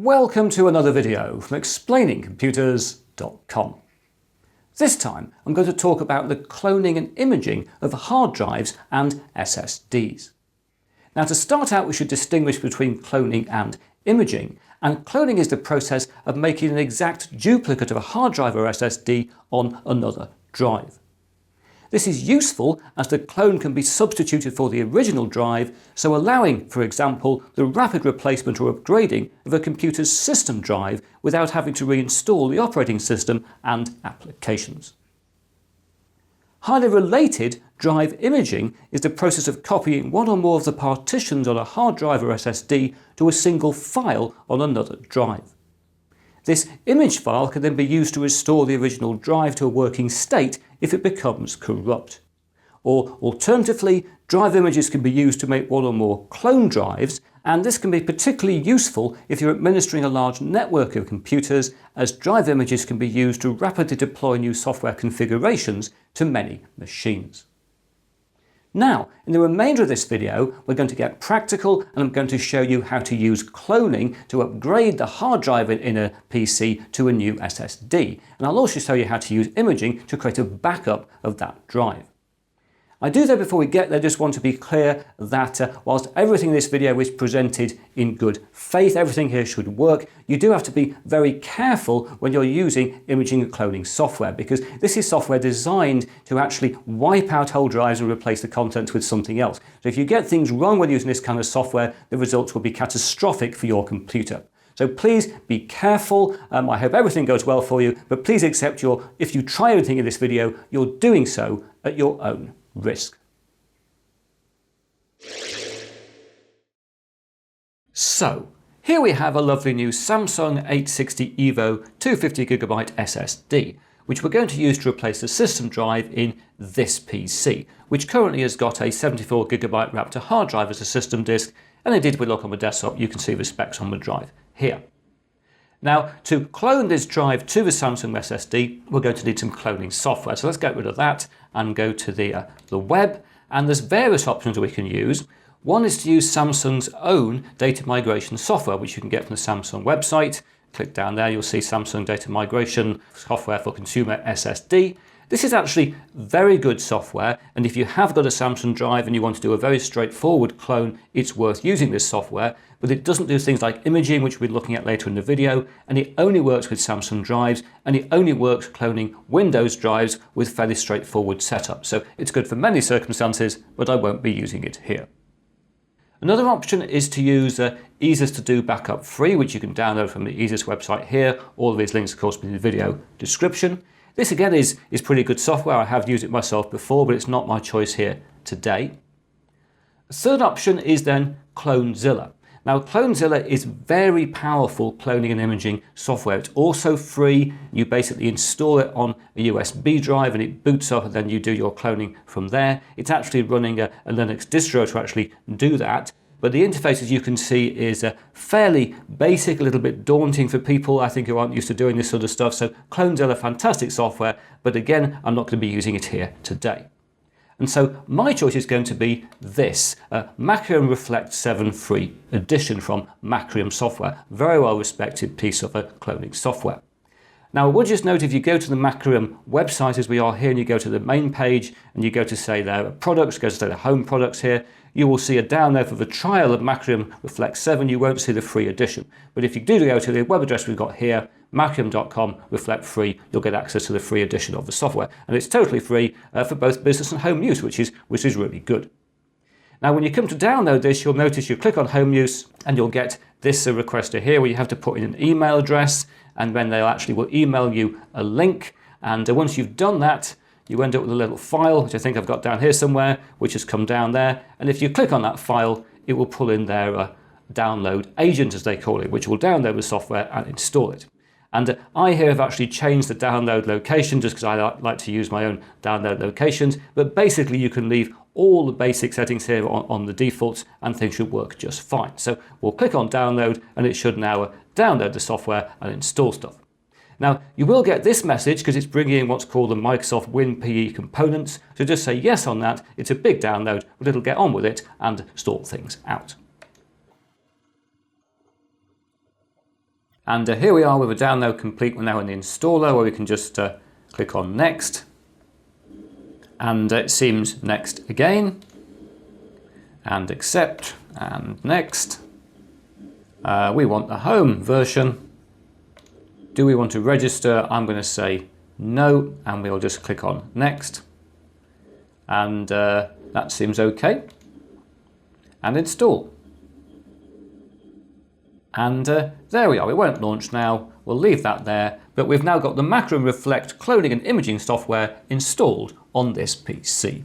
Welcome to another video from explainingcomputers.com. This time I'm going to talk about the cloning and imaging of hard drives and SSDs. Now, to start out, we should distinguish between cloning and imaging, and cloning is the process of making an exact duplicate of a hard drive or SSD on another drive. This is useful as the clone can be substituted for the original drive, so allowing, for example, the rapid replacement or upgrading of a computer's system drive without having to reinstall the operating system and applications. Highly related, drive imaging is the process of copying one or more of the partitions on a hard drive or SSD to a single file on another drive. This image file can then be used to restore the original drive to a working state if it becomes corrupt. Or alternatively, drive images can be used to make one or more clone drives, and this can be particularly useful if you're administering a large network of computers, as drive images can be used to rapidly deploy new software configurations to many machines. Now, in the remainder of this video, we're going to get practical, and I'm going to show you how to use cloning to upgrade the hard drive in a PC to a new SSD. And I'll also show you how to use imaging to create a backup of that drive. I do, though, before we get there, just want to be clear that whilst everything in this video is presented in good faith, everything here should work, you do have to be very careful when you're using imaging and cloning software, because this is software designed to actually wipe out whole drives and replace the contents with something else. So if you get things wrong when using this kind of software, the results will be catastrophic for your computer. So please be careful. I hope everything goes well for you, but please accept if you try anything in this video, you're doing so at your own risk. So, here we have a lovely new Samsung 860 EVO 250GB SSD, which we're going to use to replace the system drive in this PC, which currently has got a 74GB Raptor hard drive as a system disk, and indeed if we look on the desktop you can see the specs on the drive here. Now, to clone this drive to the Samsung SSD, we're going to need some cloning software. So let's get rid of that and go to the web. And there's various options we can use. One is to use Samsung's own data migration software, which you can get from the Samsung website. Click down there, you'll see Samsung data migration software for consumer SSD. This is actually very good software, and if you have got a Samsung drive and you want to do a very straightforward clone, it's worth using this software, but it doesn't do things like imaging, which we'll be looking at later in the video, and it only works with Samsung drives, and it only works cloning Windows drives with fairly straightforward setup. So it's good for many circumstances, but I won't be using it here. Another option is to use EaseUs ToDo Backup Free, which you can download from the EaseUs website here. All of these links, of course, will be in the video description. This again is pretty good software. I have used it myself before, but it's not my choice here today. The third option is then CloneZilla. Now, CloneZilla is very powerful cloning and imaging software. It's also free. You basically install it on a USB drive and it boots up, and then you do your cloning from there. It's actually running a Linux distro to actually do that. But the interface, as you can see, is fairly basic, a little bit daunting for people, I think, who aren't used to doing this sort of stuff. So CloneZilla, fantastic software, but again, I'm not going to be using it here today. And so my choice is going to be this, Macrium Reflect 7 Free Edition from Macrium Software. Very well respected piece of cloning software. Now, I would just note, if you go to the Macrium website as we are here, and you go to the main page and you go to say their products, go to say the home products here, you will see a download for the trial of Macrium Reflect 7. You won't see the free edition. But if you do go to the web address we've got here, macrium.com reflect free, you'll get access to the free edition of the software. And it's totally free for both business and home use, which is really good. Now, when you come to download this, you'll notice you click on home use and you'll get this requester here where you have to put in an email address, and then they actually will email you a link. And once you've done that, you end up with a little file, which I think I've got down here somewhere, which has come down there. And if you click on that file, it will pull in their download agent, as they call it, which will download the software and install it. And I here have actually changed the download location just because I like to use my own download locations. But basically, you can leave all the basic settings here on the defaults and things should work just fine. So we'll click on download and it should now download the software and install stuff. Now, you will get this message because it's bringing in what's called the Microsoft WinPE components. So just say yes on that. It's a big download, but it'll get on with it and sort things out. And here we are with a download complete. We're now in the installer where we can just click on next. And it seems next again. And accept and next. We want the home version. Do we want to register? I'm going to say no, and we'll just click on next. And that seems okay. And install. And there we are. It won't launch now. We'll leave that there. But we've now got the Macrium Reflect cloning and imaging software installed on this PC.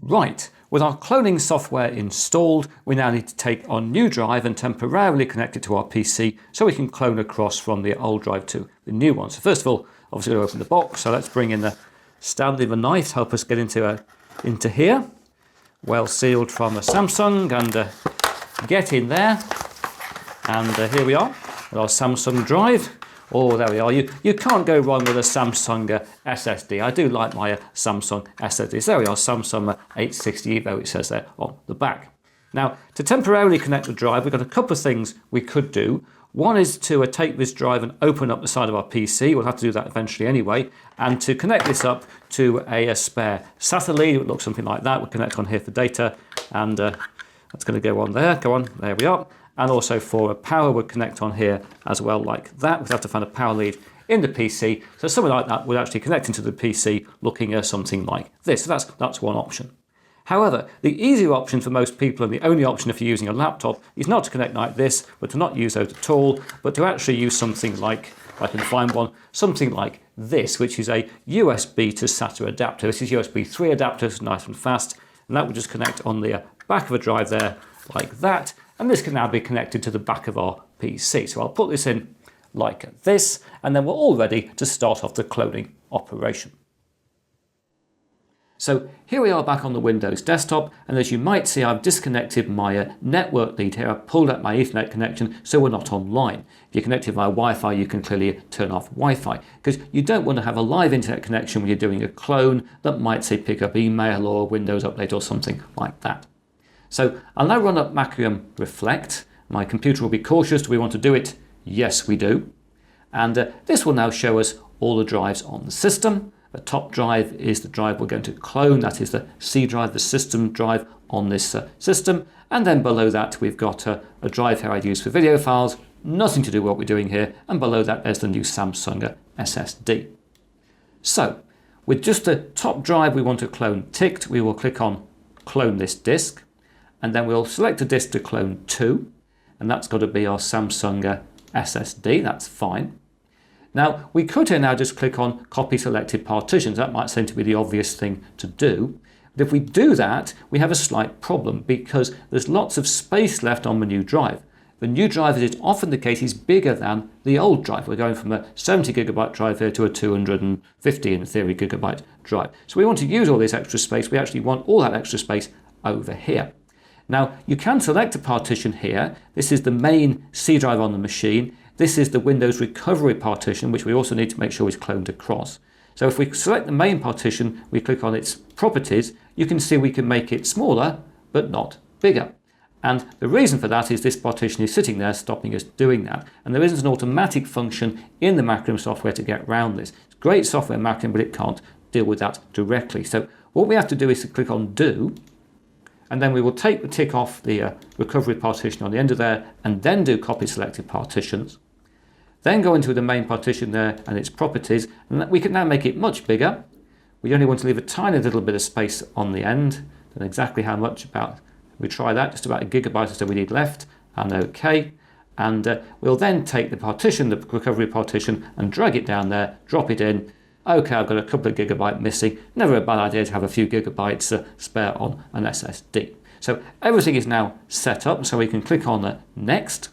Right, with our cloning software installed, we now need to take our new drive and temporarily connect it to our PC so we can clone across from the old drive to the new one. So first of all, obviously we'll open the box. So let's bring in the stand of a knife to help us get into here. Well sealed from a Samsung, and get in there. And here we are with our Samsung drive. Oh, there we are. You can't go wrong with a Samsung SSD. I do like my Samsung SSDs. There we are, Samsung 860 Evo, it says there on the back. Now, to temporarily connect the drive, we've got a couple of things we could do. One is to take this drive and open up the side of our PC. We'll have to do that eventually anyway. And to connect this up to a spare SATA lead, it would look something like that. We'll connect on here for data. And that's going to go on there. Go on, there we are. And also for a power, we'll connect on here as well like that. We'd have to find a power lead in the PC. So something like that would actually connect into the PC looking at something like this. So that's one option. However, the easier option for most people, and the only option if you're using a laptop, is not to connect like this, but to not use those at all, but to actually use something like, if I can find one, something like this, which is a USB to SATA adapter. This is USB 3 adapter, it's nice and fast, and that will just connect on the back of a drive there like that. And this can now be connected to the back of our PC. So I'll put this in like this, and then we're all ready to start off the cloning operation. So here we are back on the Windows desktop, and as you might see, I've disconnected my network lead here. I've pulled out my Ethernet connection so we're not online. If you're connected via Wi-Fi, you can clearly turn off Wi-Fi, because you don't want to have a live internet connection when you're doing a clone that might say pick up email or Windows Update or something like that. So I'll now run up Macrium Reflect. My computer will be cautious. Do we want to do it? Yes, we do. And this will now show us all the drives on the system. The top drive is the drive we're going to clone. That is the C drive, the system drive on this system. And then below that, we've got a drive here I'd use for video files. Nothing to do with what we're doing here. And below that, there's the new Samsung SSD. So with just the top drive we want to clone ticked, we will click on clone this disk. And then we'll select a disk to clone to, and that's got to be our Samsung SSD. That's fine. Now we could here now just click on copy selected partitions. That might seem to be the obvious thing to do. But if we do that, we have a slight problem because there's lots of space left on the new drive. The new drive, as is often the case, is bigger than the old drive. We're going from a 70 gigabyte drive here to a 250 in theory gigabyte drive. So we want to use all this extra space. We actually want all that extra space over here. Now you can select a partition here. This is the main C drive on the machine. This is the Windows recovery partition, which we also need to make sure is cloned across. So if we select the main partition, we click on its properties, you can see we can make it smaller, but not bigger. And the reason for that is this partition is sitting there stopping us doing that. And there isn't an automatic function in the Macrium software to get around this. It's great software, Macrium, but it can't deal with that directly. So what we have to do is to click on do, and then we will take the tick off the recovery partition on the end of there, and then do copy selected partitions. Then go into the main partition there and its properties, and we can now make it much bigger. We only want to leave a tiny little bit of space on the end. Don't know exactly how much, about, we try that, just about a gigabyte or so we need left, and OK. And we'll then take the partition, the recovery partition, and drag it down there, drop it in. OK, I've got a couple of gigabytes missing. Never a bad idea to have a few gigabytes spare on an SSD. So everything is now set up, so we can click on the next.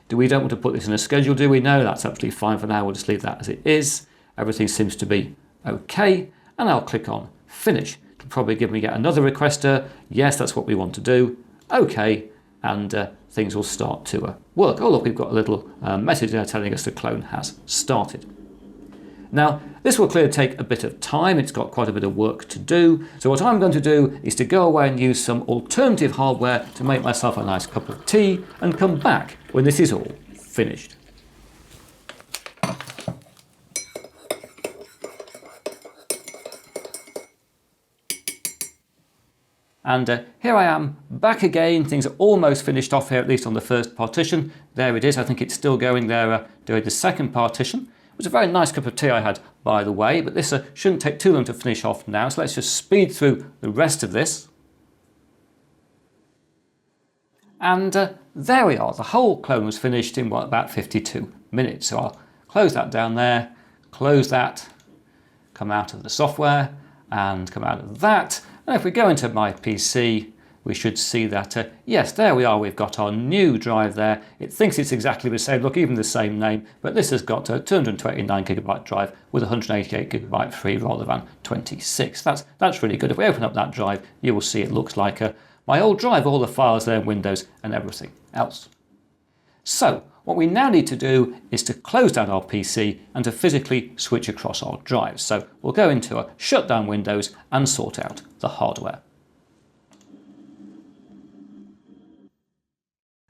We don't want to put this in a schedule, do we? No, that's absolutely fine for now. We'll just leave that as it is. Everything seems to be OK. And I'll click on finish. It'll probably give me yet another requester. Yes, that's what we want to do. OK. And things will start to work. Oh, look, we've got a little message there telling us the clone has started. Now, this will clearly take a bit of time. It's got quite a bit of work to do. So what I'm going to do is to go away and use some alternative hardware to make myself a nice cup of tea and come back when this is all finished. And here I am back again. Things are almost finished off here, at least on the first partition. There it is. I think it's still going there doing the second partition. It was a very nice cup of tea I had, by the way, but this shouldn't take too long to finish off now. So let's just speed through the rest of this. And there we are. The whole clone was finished in about 52 minutes. So I'll close that down there, close that, come out of the software and come out of that. And if we go into my PC, we should see that, yes, there we are. We've got our new drive there. It thinks it's exactly the same, look, even the same name, but this has got a 229 gigabyte drive with 188 gigabyte free rather than 26. That's really good. If we open up that drive, you will see it looks like my old drive, all the files there, Windows and everything else. So what we now need to do is to close down our PC and to physically switch across our drives. So we'll go into shut down Windows and sort out the hardware.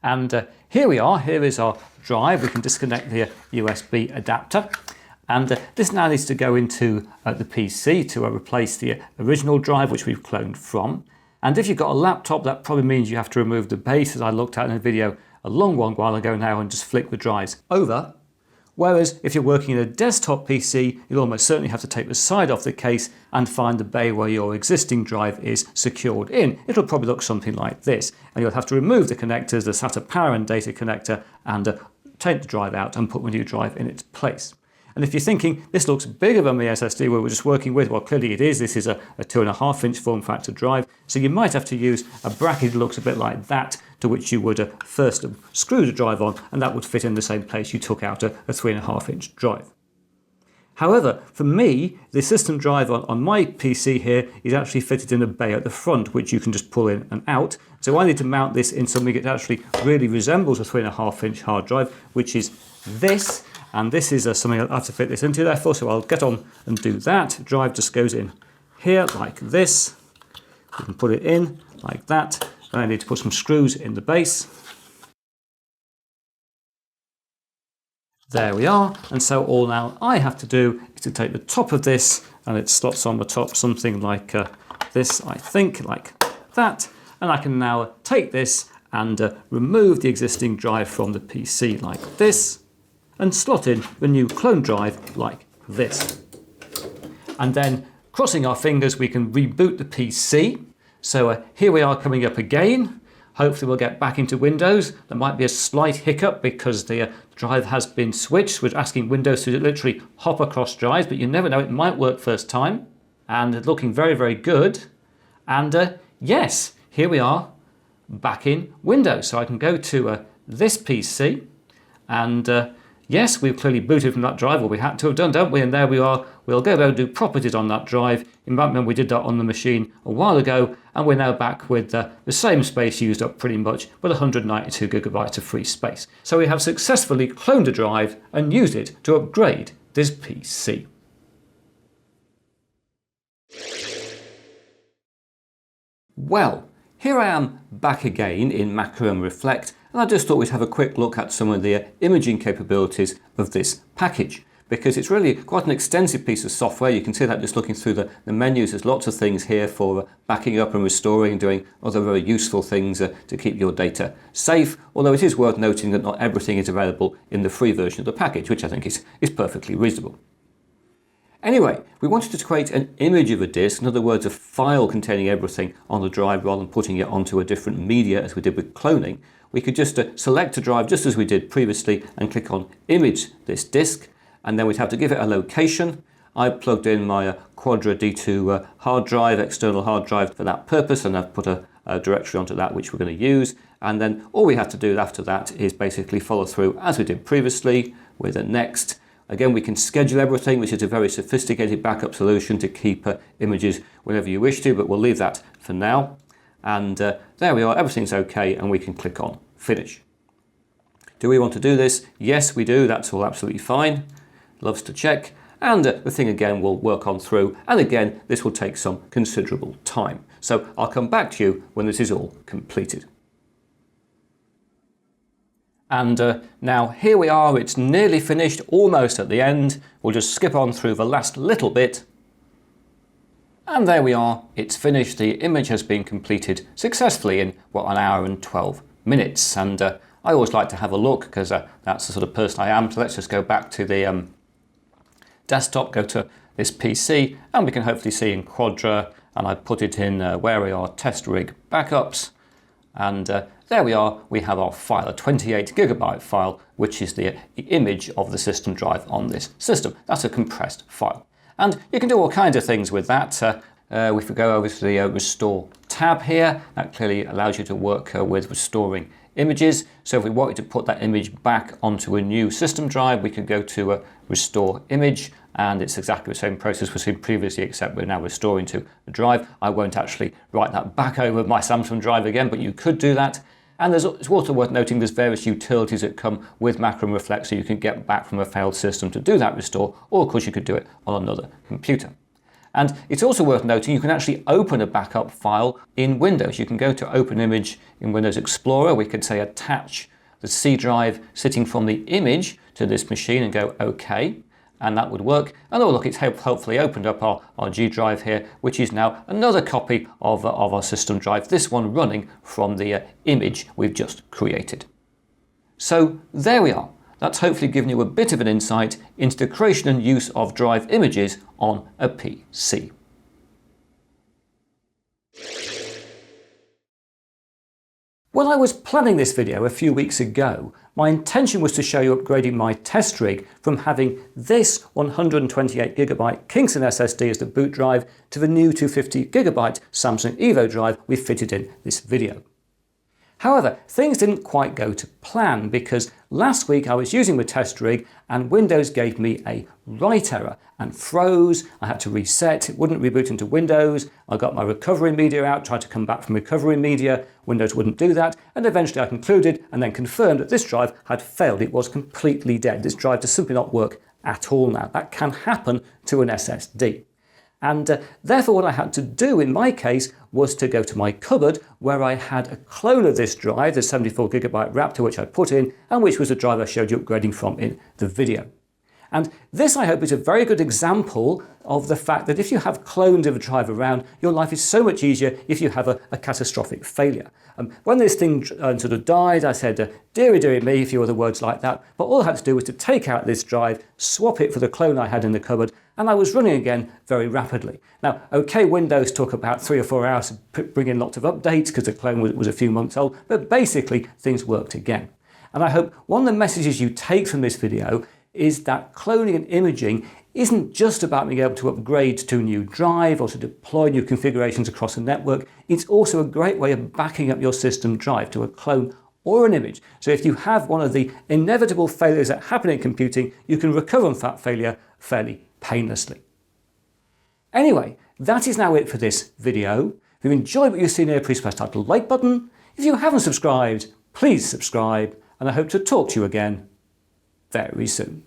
And here we are. Here is our drive. We can disconnect the USB adapter. And this now needs to go into the PC to replace the original drive which we've cloned from. And if you've got a laptop, that probably means you have to remove the base, as I looked at in a video a long while ago now, and just flick the drives over. Whereas if you're working in a desktop PC, you'll almost certainly have to take the side off the case and find the bay where your existing drive is secured in. It'll probably look something like this. And you'll have to remove the connectors, the SATA power and data connector, and take the drive out and put the new drive in its place. And if you're thinking, this looks bigger than the SSD we were just working with, well, clearly it is. This is a 2.5-inch form factor drive. So you might have to use a bracket that looks a bit like that, to which you would first screw the drive on, and that would fit in the same place you took out a 3.5-inch drive. However, for me, the system drive on my PC here is actually fitted in a bay at the front, which you can just pull in and out. So I need to mount this in something that actually really resembles a 3.5-inch hard drive, which is this. And this is something I'll have to fit this into, therefore, so I'll get on and do that. Drive just goes in here like this. You can put it in like that. And I need to put some screws in the base. There we are. And so all now I have to do is to take the top of this, and it slots on the top something like this, I think, like that. And I can now take this and remove the existing drive from the PC like this, and slot in the new clone drive like this. And then, crossing our fingers, we can reboot the PC. So here we are coming up again. Hopefully we'll get back into Windows. There might be a slight hiccup because the drive has been switched. We're asking Windows to literally hop across drives, but you never know, it might work first time. And it's looking very, very good. And yes, here we are back in Windows. So I can go to this PC and yes, we've clearly booted from that drive, or we had to have done, don't we? And there we are. We'll go and do properties on that drive. You might remember we did that on the machine a while ago, and we're now back with the same space used up pretty much, with 192 gigabytes of free space. So we have successfully cloned a drive and used it to upgrade this PC. Well, here I am back again in Macrium Reflect, and I just thought we'd have a quick look at some of the imaging capabilities of this package, because it's really quite an extensive piece of software. You can see that just looking through the menus. There's lots of things here for backing up and restoring and doing other very useful things to keep your data safe, although it is worth noting that not everything is available in the free version of the package, which I think is perfectly reasonable. Anyway, we wanted to create an image of a disk, in other words, a file containing everything on the drive rather than putting it onto a different media as we did with cloning. We could just select a drive just as we did previously and click on Image this disk, and then we'd have to give it a location. I plugged in my Quadra D2 hard drive, external hard drive for that purpose, and I've put a directory onto that which we're going to use. And then all we have to do after that is basically follow through as we did previously with a next. Again, we can schedule everything, which is a very sophisticated backup solution to keep images whenever you wish to, but we'll leave that for now. And there we are, everything's okay, and we can click on Finish. Do we want to do this? Yes, we do. That's all absolutely fine. Loves to check. and the thing again will work on through, and again this will take some considerable time. So I'll come back to you when this is all completed. And now here we are, it's nearly finished, almost at the end. We'll just skip on through the last little bit. And there we are, it's finished. The image has been completed successfully in, well, an hour and 12 minutes. And I always like to have a look because that's the sort of person I am. So let's just go back to the desktop, go to this PC, and we can hopefully see in Quadra, and I put it in where we are, test rig backups. And there we are, we have our file, a 28 gigabyte file, which is the image of the system drive on this system. That's a compressed file. And you can do all kinds of things with that. If we go over to the Restore tab here, that clearly allows you to work with restoring images. So if we wanted to put that image back onto a new system drive, we could go to Restore Image, and it's exactly the same process we've seen previously, except we're now restoring to the drive. I won't actually write that back over my Samsung drive again, but you could do that. And it's also worth noting there's various utilities that come with Macrium Reflect, so you can get back from a failed system to do that restore, or of course you could do it on another computer. And it's also worth noting you can actually open a backup file in Windows. You can go to Open Image in Windows Explorer. We could say attach the C drive sitting from the image to this machine and go OK. And that would work. And oh look, it's hopefully opened up our G drive here, which is now another copy of our system drive, this one running from the image we've just created. So there we are. That's hopefully given you a bit of an insight into the creation and use of drive images on a PC. When I was planning this video a few weeks ago, my intention was to show you upgrading my test rig from having this 128GB Kingston SSD as the boot drive to the new 250GB Samsung Evo drive we fitted in this video. However, things didn't quite go to plan because last week I was using the test rig and Windows gave me a write error and froze. I had to reset, it wouldn't reboot into Windows. I got my recovery media out, tried to come back from recovery media, Windows wouldn't do that, and eventually I concluded and then confirmed that this drive had failed. It was completely dead. This drive does simply not work at all now. That can happen to an SSD. And therefore what I had to do in my case was to go to my cupboard where I had a clone of this drive, the 74GB Raptor, which I put in, and which was the drive I showed you upgrading from in the video. And this, I hope, is a very good example of the fact that if you have clones of a drive around, your life is so much easier if you have a catastrophic failure. When this thing sort of died, I said, dearie, dearie me, a few other words like that, but all I had to do was to take out this drive, swap it for the clone I had in the cupboard, and I was running again very rapidly. Now, OK, Windows took about 3 or 4 hours to bring in lots of updates because the clone was a few months old, but basically things worked again. And I hope one of the messages you take from this video is that cloning and imaging isn't just about being able to upgrade to a new drive or to deploy new configurations across a network. It's also a great way of backing up your system drive to a clone or an image. So if you have one of the inevitable failures that happen in computing, you can recover from that failure fairly painlessly. Anyway, that is now it for this video. If you enjoyed what you've seen here, please press that like button. If you haven't subscribed, please subscribe, and I hope to talk to you again very soon.